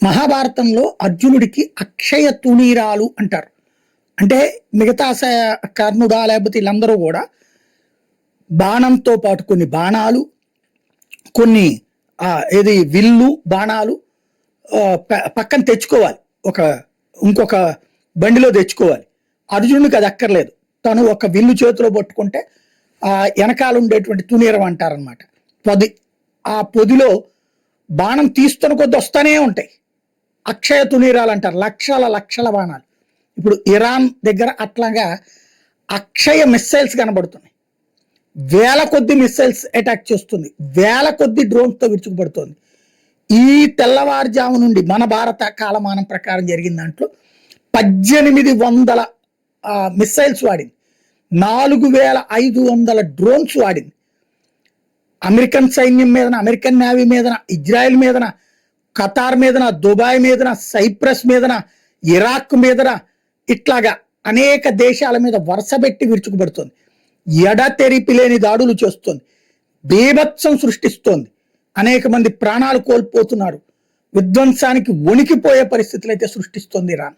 మహాభారతంలో అర్జునుడికి అక్షయ తుణీరాలు అంటారు. అంటే మిగతా కర్ణుడా లేకపోతే వీళ్ళందరూ కూడా బాణంతో పాటు కొన్ని బాణాలు, కొన్ని ఏది విల్లు బాణాలు పక్కన తెచ్చుకోవాలి. ఇంకొక బండిలో తెచ్చుకోవాలి. అర్జునుడికి అది అక్కర్లేదు. తను ఒక విల్లు చేతిలో పట్టుకుంటే వెనకాల ఉండేటువంటి తునీరం అంటారనమాట. పొది. ఆ పొదిలో బాణం తీస్తున్న కొద్ది వస్తూనే ఉంటాయి. అక్షయ తునీరాలు అంటారు. లక్షల లక్షల బాణాలు. ఇప్పుడు ఇరాన్ దగ్గర అట్లాగా అక్షయ మిస్సైల్స్ కనబడుతున్నాయి. వేల కొద్ది మిస్సైల్స్ అటాక్ చేస్తుంది. వేల కొద్ది డ్రోన్స్తో విరుచుకుపడుతుంది. ఈ తెల్లవారుజాము నుండి మన భారత కాలమానం ప్రకారం జరిగిన దాంట్లో 1800 మిస్సైల్స్ వాడింది. 4500 డ్రోన్స్ వాడింది. అమెరికన్ సైన్యం మీదన, అమెరికన్ నేవీ మీదన, ఇజ్రాయెల్ మీదన, ఖతార్ మీదన, దుబాయ్ మీదన, సైప్రస్ మీదన, ఇరాక్ మీదన, ఇట్లాగా అనేక దేశాల మీద వరుసబెట్టి విరుచుకుపడుతుంది. ఎడతెరిపి లేని దాడులు చేస్తుంది. బీభత్సం సృష్టిస్తోంది. అనేక మంది ప్రాణాలు కోల్పోతున్నారు. విధ్వంసానికి వణికిపోయే పరిస్థితులు అయితే సృష్టిస్తుంది ఇరాన్.